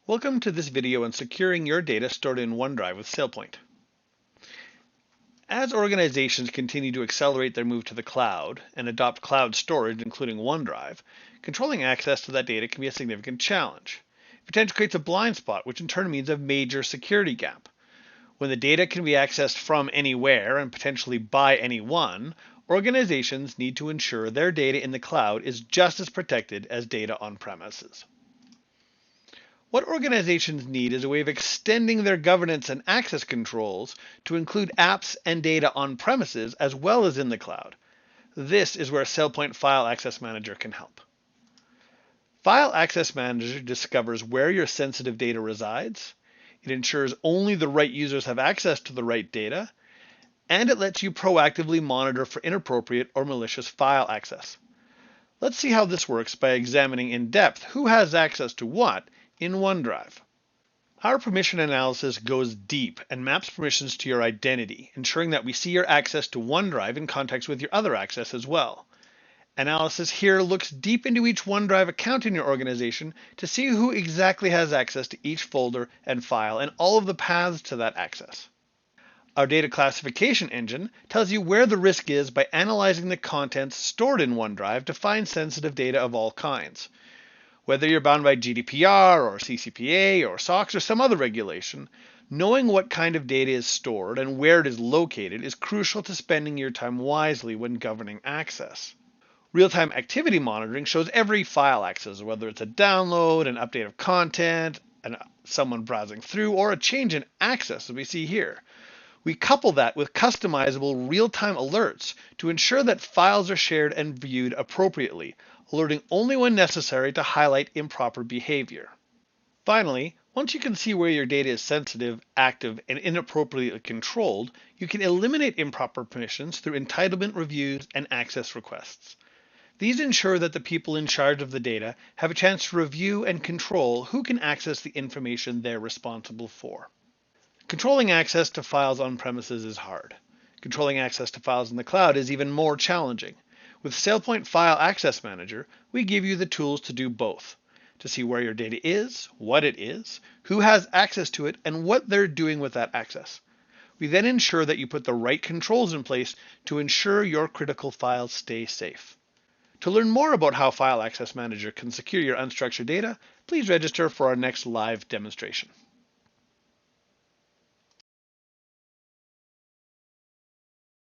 Welcome to this video on securing your data stored in OneDrive with SailPoint. As organizations continue to accelerate their move to the cloud and adopt cloud storage, including OneDrive, controlling access to that data can be a significant challenge. It potentially creates a blind spot, which in turn means a major security gap. When the data can be accessed from anywhere and potentially by anyone, organizations need to ensure their data in the cloud is just as protected as data on premises. What organizations need is a way of extending their governance and access controls to include apps and data on premises as well as in the cloud. This is where SailPoint File Access Manager can help. File Access Manager discovers where your sensitive data resides. It ensures only the right users have access to the right data, and it lets you proactively monitor for inappropriate or malicious file access. Let's see how this works by examining in depth who has access to what in OneDrive. Our permission analysis goes deep and maps permissions to your identity, ensuring that we see your access to OneDrive in context with your other access as well. Analysis here looks deep into each OneDrive account in your organization to see who exactly has access to each folder and file and all of the paths to that access. Our data classification engine tells you where the risk is by analyzing the contents stored in OneDrive to find sensitive data of all kinds. Whether you're bound by GDPR or CCPA or SOX or some other regulation, knowing what kind of data is stored and where it is located is crucial to spending your time wisely when governing access. Real-time activity monitoring shows every file access, whether it's a download, an update of content, someone browsing through, or a change in access, as we see here. We couple that with customizable real-time alerts to ensure that files are shared and viewed appropriately, alerting only when necessary to highlight improper behavior. Finally, once you can see where your data is sensitive, active, and inappropriately controlled, you can eliminate improper permissions through entitlement reviews and access requests. These ensure that the people in charge of the data have a chance to review and control who can access the information they're responsible for. Controlling access to files on premises is hard. Controlling access to files in the cloud is even more challenging. With SailPoint File Access Manager, we give you the tools to do both, to see where your data is, what it is, who has access to it, and what they're doing with that access. We then ensure that you put the right controls in place to ensure your critical files stay safe. To learn more about how File Access Manager can secure your unstructured data, please register for our next live demonstration.